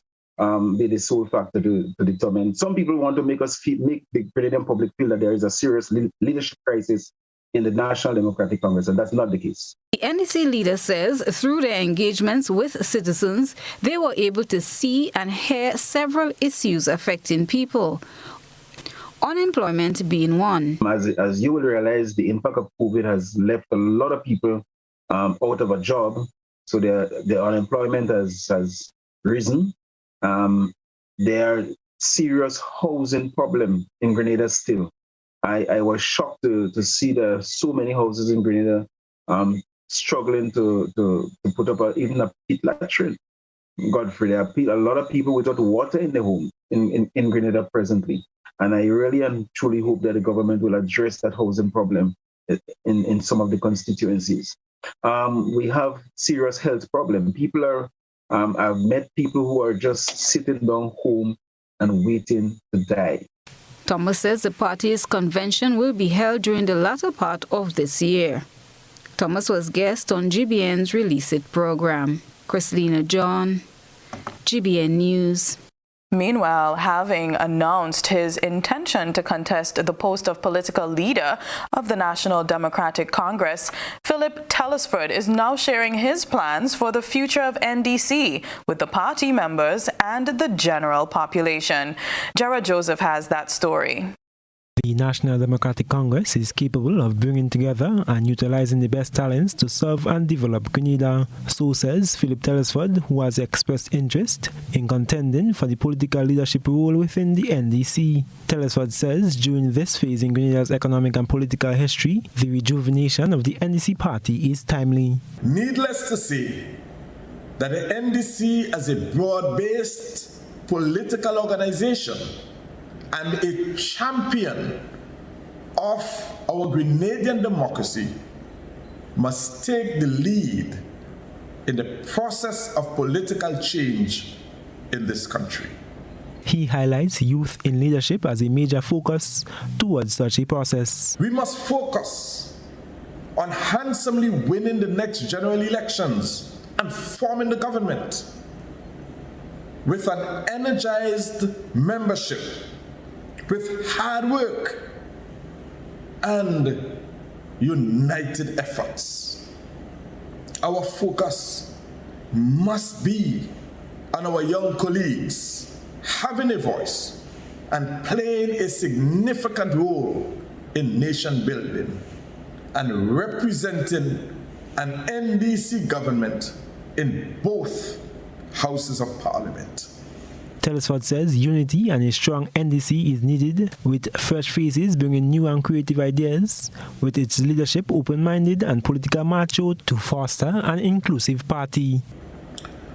be the sole factor to determine. Some people want to make the Grenadian public feel that there is a serious leadership crisis in the National Democratic Congress, and that's not the case. The NDC leader says through their engagements with citizens, they were able to see and hear several issues affecting people. Unemployment being one. As you will realize, the impact of COVID has left a lot of people out of a job. So the unemployment has risen. There are serious housing problem in Grenada still. I was shocked to see that so many houses in Grenada struggling to put up even a pit latrine. Godfrey, there are a lot of people without water in their home in Grenada presently. And I really and truly hope that the government will address that housing problem in some of the constituencies. We have serious health problem. People are, I've met people who are just sitting down home and waiting to die. Thomas says the party's convention will be held during the latter part of this year. Thomas was guest on GBN's Release It program. Chrislyn John, GBN News. Meanwhile, having announced his intention to contest the post of political leader of the National Democratic Congress, Philip Telesford is now sharing his plans for the future of NDC with the party members and the general population. Jared Joseph has that story. The National Democratic Congress is capable of bringing together and utilizing the best talents to serve and develop Grenada. So says Philip Telesford, who has expressed interest in contending for the political leadership role within the NDC. Telesford says during this phase in Grenada's economic and political history, the rejuvenation of the NDC party is timely. Needless to say that the NDC as a broad-based political organization and a champion of our Grenadian democracy must take the lead in the process of political change in this country. He highlights youth in leadership as a major focus towards such a process. We must focus on handsomely winning the next general elections and forming the government with an energized membership, with hard work and united efforts. Our focus must be on our young colleagues having a voice and playing a significant role in nation building and representing an NDC government in both houses of parliament. Telesford says unity and a strong NDC is needed, with fresh faces bringing new and creative ideas, with its leadership open-minded and political macho to foster an inclusive party.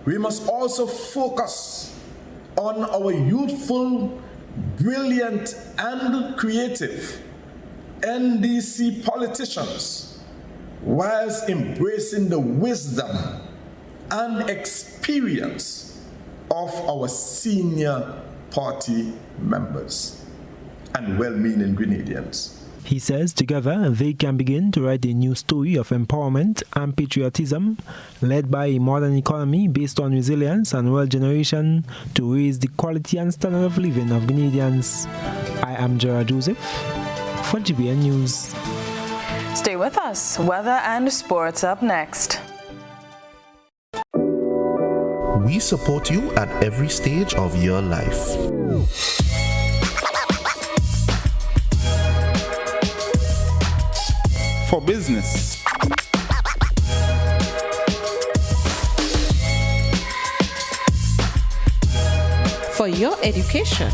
We must also focus on our youthful, brilliant and creative NDC politicians, whilst embracing the wisdom and experience of our senior party members and well-meaning Grenadians. He says together they can begin to write a new story of empowerment and patriotism, led by a modern economy based on resilience and world generation to raise the quality and standard of living of Grenadians. I am Gerard Joseph for GBN News. Stay with us. Weather and sports up next. We support you at every stage of your life. For business, for your education,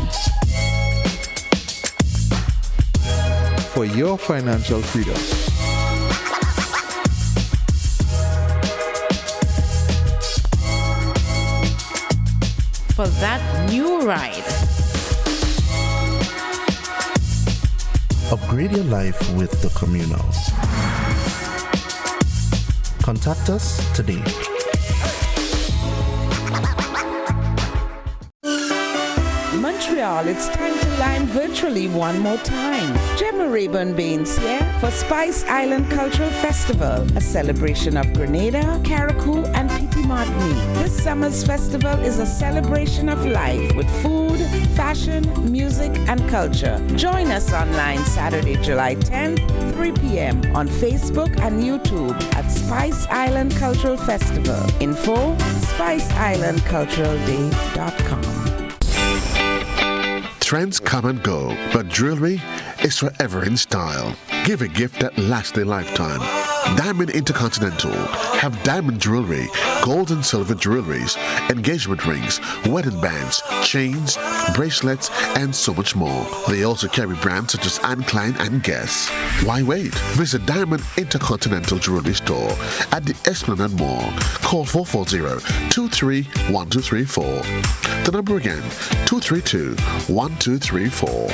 for your financial freedom, for that new ride. Upgrade your life with the Communal. Contact us today. Montreal, it's time to line virtually one more time. Gemma Rayburn Baines here for Spice Island Cultural Festival, a celebration of Grenada, Carriacou, and Petit Martinique. This summer's festival is a celebration of life with food, fashion, music, and culture. Join us online Saturday, July 10th, 3 p.m. on Facebook and YouTube at Spice Island Cultural Festival. Info, spiceislandculturalday.com. Trends come and go, but jewelry is forever in style. Give a gift that lasts a lifetime. Diamond Intercontinental have diamond jewelry, gold and silver jewelries, engagement rings, wedding bands, chains, bracelets, and so much more. They also carry brands such as Anne Klein and Guess. Why wait? Visit Diamond Intercontinental Jewelry Store at the Esplanade Mall. Call 440-231234. The number again, 232-1234.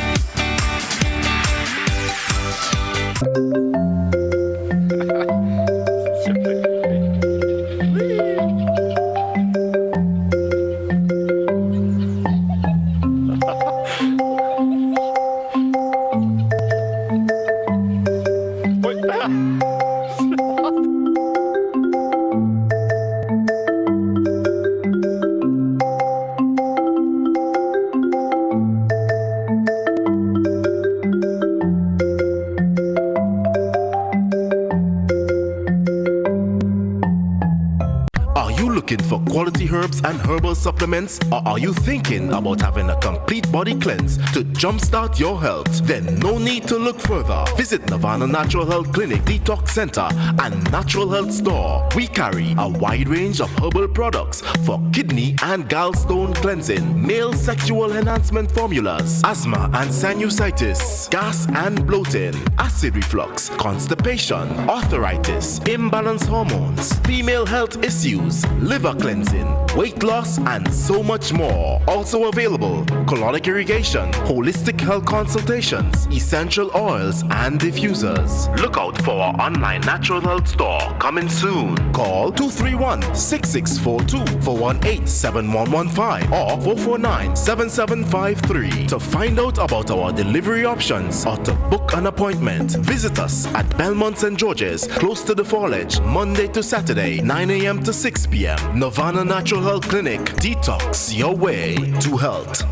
for quality herbs and herbal supplements? Or are you thinking about having a complete body cleanse to jumpstart your health? Then no need to look further. Visit Nirvana Natural Health Clinic, Detox Center, and Natural Health Store. We carry a wide range of herbal products for kidney and gallstone cleansing, male sexual enhancement formulas, asthma and sinusitis, gas and bloating, acid reflux, constipation, arthritis, imbalanced hormones, female health issues, liver cleansing, weight loss, and so much more. Also available, colonic irrigation, holistic health consultations, essential oils, and diffusers. Look out for our online natural health store coming soon. Call 231-6642 418-7115 or 449-7753 to find out about our delivery options or to book an appointment. Visit us at Belmont St. George's, close to the Fallage, Monday to Saturday, 9 a.m. to 6 p.m. Nirvana Natural Health Clinic. Detox your way to health.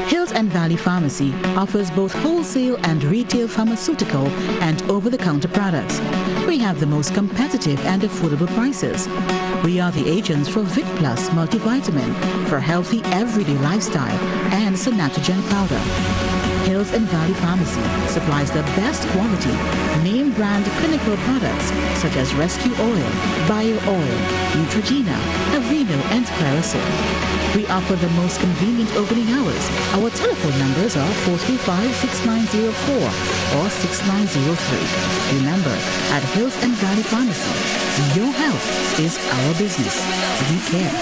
Hills and Valley Pharmacy offers both wholesale and retail pharmaceutical and over-the-counter products. We have the most competitive and affordable prices. We are the agents for Vit Plus multivitamin for healthy everyday lifestyle and Synatogen powder. Hills and Valley Pharmacy supplies the best quality, name brand clinical products such as Rescue Oil, Bio Oil, Neutrogena, Aveeno, and Clarisil. We offer the most convenient opening hours. Our telephone numbers are 435-6904 or 6903. Remember, at Hills and Valley Pharmacy, your health is our business. We care.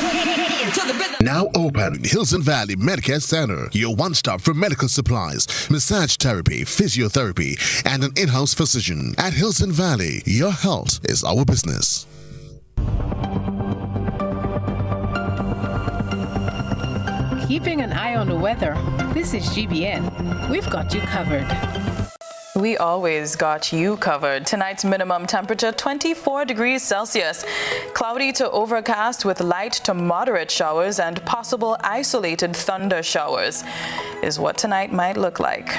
Now open, Hills and Valley Medicare Center, your one-stop for medical supplies, massage therapy, physiotherapy, and an in-house physician. At Hills and Valley, your health is our business. Keeping an eye on the weather. This is GBN. We've got you covered. We always got you covered. Tonight's minimum temperature 24 degrees Celsius. Cloudy to overcast with light to moderate showers and possible isolated thunder showers is what tonight might look like.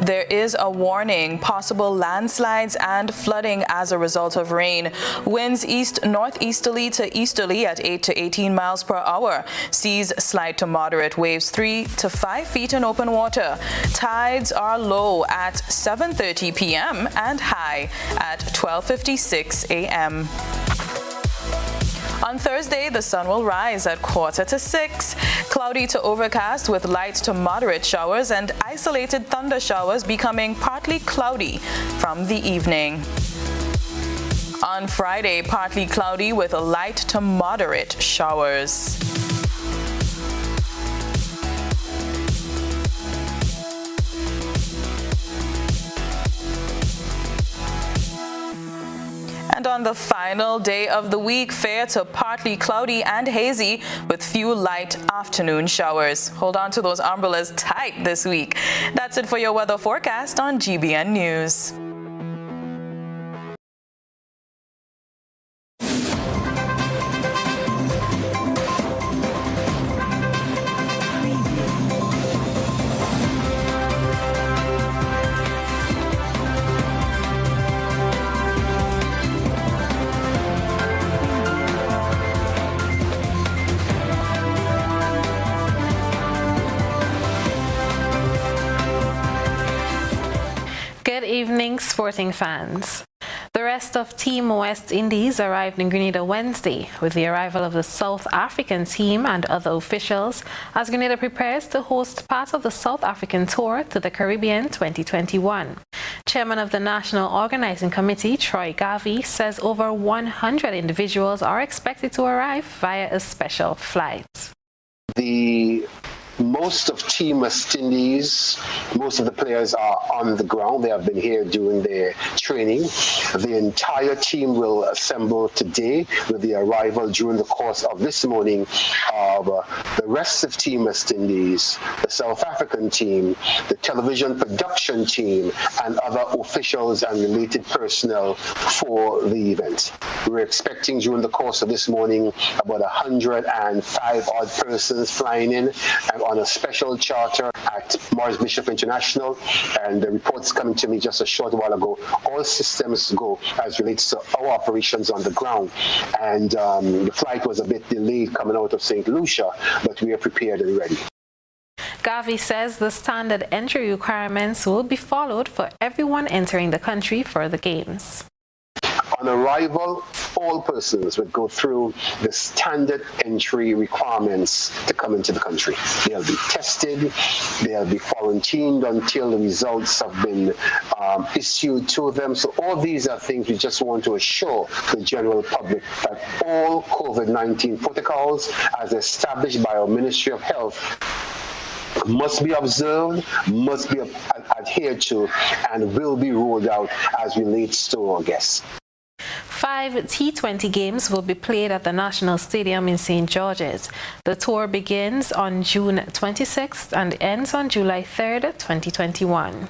There is a warning, possible landslides and flooding as a result of rain. Winds east-northeasterly to easterly at 8 to 18 miles per hour. Seas slight to moderate, waves 3 to 5 feet in open water. Tides are low at 7:30 p.m. and high at 12:56 a.m. On Thursday, the sun will rise at 5:45. Cloudy to overcast with light to moderate showers and isolated thunder showers becoming partly cloudy from the evening. On Friday, partly cloudy with light to moderate showers. And on the final day of the week, fair to partly cloudy and hazy with few light afternoon showers. Hold on to those umbrellas tight this week. That's it for your weather forecast on GBN News. Good evening, sporting fans. The rest of Team West Indies arrived in Grenada Wednesday with the arrival of the South African team and other officials as Grenada prepares to host part of the South African tour to the Caribbean 2021. Chairman of the National Organizing Committee, Troy Garvey, says over 100 individuals are expected to arrive via a special flight. Most of Team West Indies, most of the players are on the ground. They have been here doing their training. The entire team will assemble today with the arrival during the course of this morning of the rest of Team West Indies, the South African team, the television production team, and other officials and related personnel for the event. We're expecting during the course of this morning about 105 odd persons flying in on a special charter at Morris Bishop International, and the reports coming to me just a short while ago, all systems go as relates to our operations on the ground. And the flight was a bit delayed coming out of St. Lucia, but we are prepared and ready. Garvey says the standard entry requirements will be followed for everyone entering the country for the Games. On arrival, all persons would go through the standard entry requirements to come into the country. They'll be tested, they'll be quarantined until the results have been issued to them. So all these are things we just want to assure the general public that all COVID-19 protocols as established by our Ministry of Health must be observed, must be adhered to, and will be rolled out as relates to our guests. 5 T20 games will be played at the National Stadium in St. George's. The tour begins on June 26th and ends on July 3rd, 2021.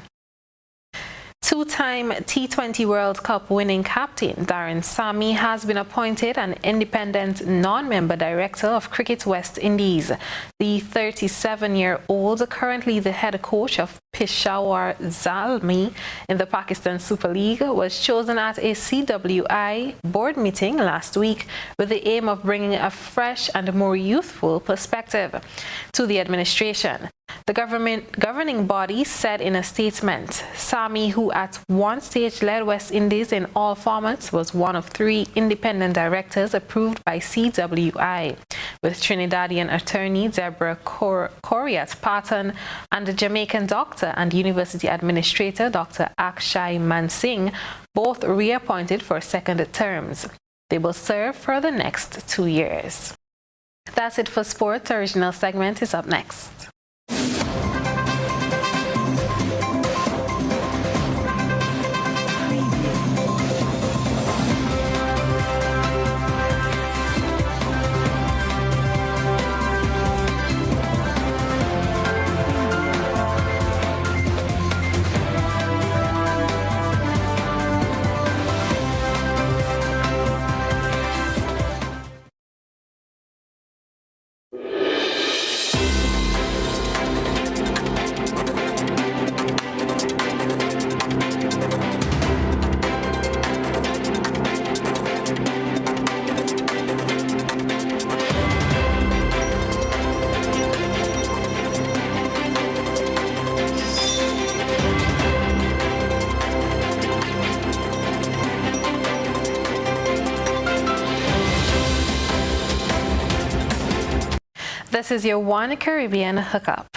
Two-time T20 World Cup winning captain Darren Sammy has been appointed an independent non-member director of Cricket West Indies. The 37-year-old, currently the head coach of Peshawar Zalmi in the Pakistan Super League, was chosen at a CWI board meeting last week with the aim of bringing a fresh and more youthful perspective to the administration. The governing body said in a statement, Sami, who at one stage led West Indies in all formats, was one of 3 independent directors approved by CWI, with Trinidadian attorney Deborah Coriat Patton and the Jamaican doctor and university administrator Dr. Akshay Mansingh, both reappointed for second terms. They will serve for the next 2 years. That's it for sports. The original segment is up next. This is your One Caribbean hookup.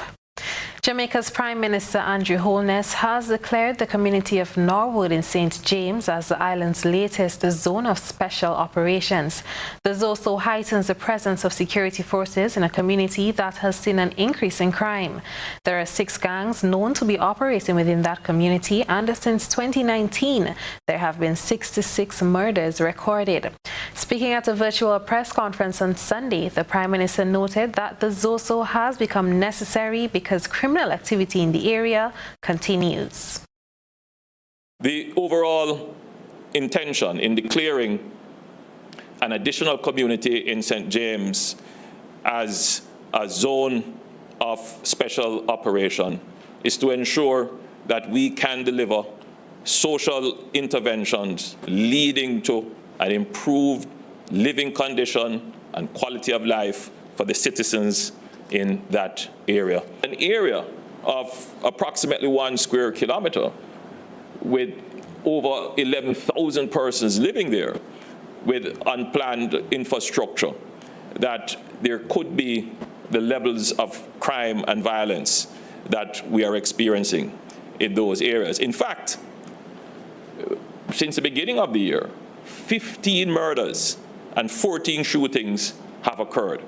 Jamaica's Prime Minister Andrew Holness has declared the community of Norwood in St. James as the island's latest zone of special operations. This also heightens the presence of security forces in a community that has seen an increase in crime. There are 6 gangs known to be operating within that community, and since 2019, there have been 66 murders recorded. Speaking at a virtual press conference on Sunday, the Prime Minister noted that the ZOSO has become necessary because criminal activity in the area continues. The overall intention in declaring an additional community in St. James as a zone of special operation is to ensure that we can deliver social interventions leading to an improved living condition and quality of life for the citizens in that area. An area of approximately 1 square kilometer with over 11,000 persons living there with unplanned infrastructure, that there could be the levels of crime and violence that we are experiencing in those areas. In fact, since the beginning of the year, 15 murders and 14 shootings have occurred.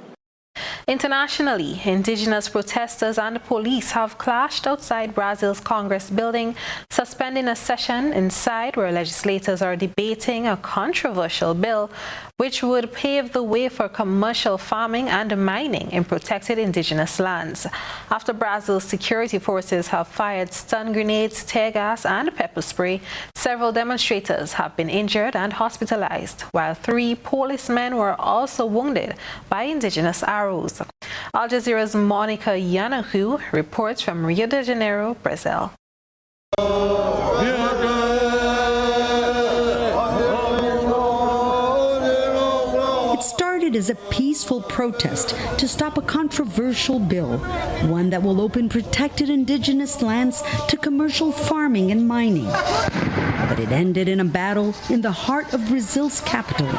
Internationally, indigenous protesters and police have clashed outside Brazil's Congress building, suspending a session inside where legislators are debating a controversial bill which would pave the way for commercial farming and mining in protected indigenous lands. After Brazil's security forces have fired stun grenades, tear gas and pepper spray, several demonstrators have been injured and hospitalized, while 3 policemen were also wounded by indigenous arrows. Al Jazeera's Monica Yanahu reports from Rio de Janeiro, Brazil. It started as a peaceful protest to stop a controversial bill, one that will open protected indigenous lands to commercial farming and mining. But it ended in a battle in the heart of Brazil's capital.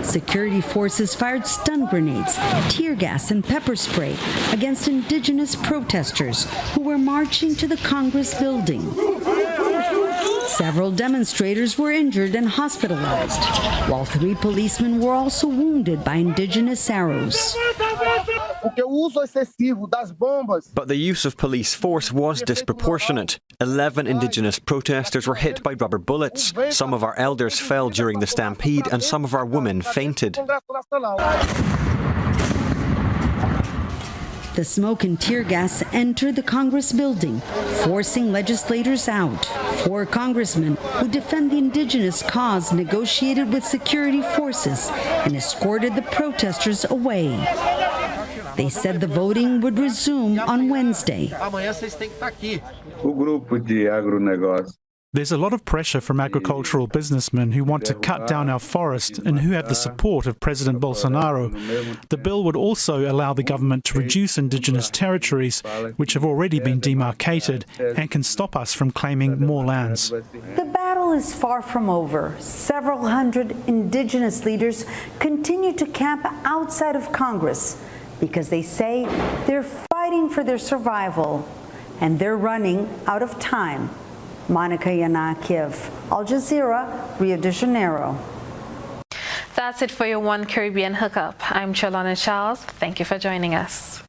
Security forces fired stun grenades, tear gas, and pepper spray against indigenous protesters who were marching to the Congress building. Several demonstrators were injured and hospitalized, while 3 policemen were also wounded by indigenous arrows. But the use of police force was disproportionate. 11 indigenous protesters were hit by rubber bullets. Some of our elders fell during the stampede and some of our women fainted. The smoke and tear gas entered the Congress building, forcing legislators out. 4 congressmen who defend the indigenous cause negotiated with security forces and escorted the protesters away. They said the voting would resume on Wednesday. There's a lot of pressure from agricultural businessmen who want to cut down our forest and who have the support of President Bolsonaro. The bill would also allow the government to reduce indigenous territories, which have already been demarcated, and can stop us from claiming more lands. The battle is far from over. Several hundred indigenous leaders continue to camp outside of Congress because they say they're fighting for their survival and they're running out of time. Monica Yanakiv, Al Jazeera, Rio de Janeiro. That's it for your One Caribbean Hookup. I'm Trellona Charles. Thank you for joining us.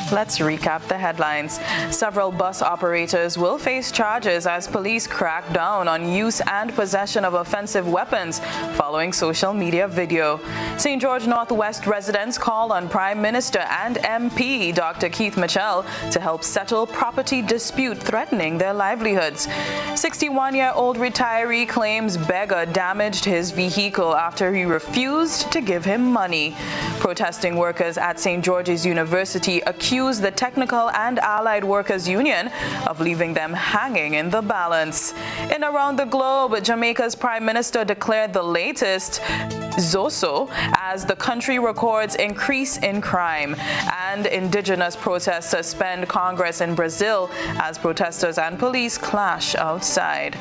Let's recap the headlines. Several bus operators will face charges as police crack down on use and possession of offensive weapons following social media video. St. George Northwest residents call on Prime Minister and MP Dr. Keith Mitchell to help settle property dispute threatening their livelihoods. 61-year-old retiree claims beggar damaged his vehicle after he refused to give him money. Protesting workers at St. George's University accuse the Technical and Allied Workers Union of leaving them hanging in the balance. In around the globe, Jamaica's Prime Minister declared the latest Zoso as the country records increase in crime, and indigenous protests suspend Congress in Brazil as protesters and police clash outside.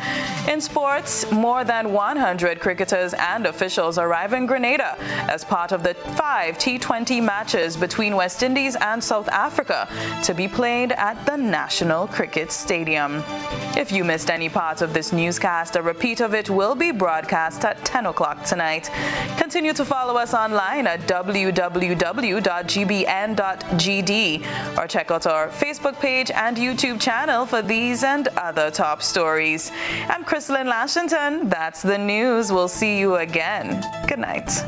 In sports, more than 100 cricketers and officials arrive in Grenada as part of the 5 T20 matches between West Indies and South Africa to be played at the National Cricket Stadium. If you missed any part of this newscast, a repeat of it will be broadcast at 10 o'clock tonight. Continue to follow us online at www.gbn.gd or check out our Facebook page and YouTube channel for these and other top stories. I'm Chrislyn Lashington. That's the news. We'll see you again. Good night.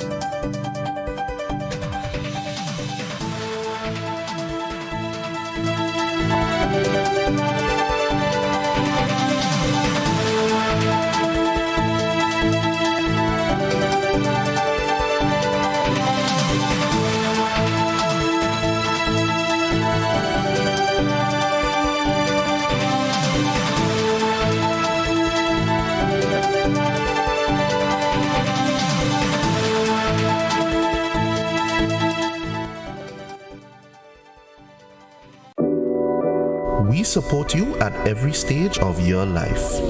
We support you at every stage of your life.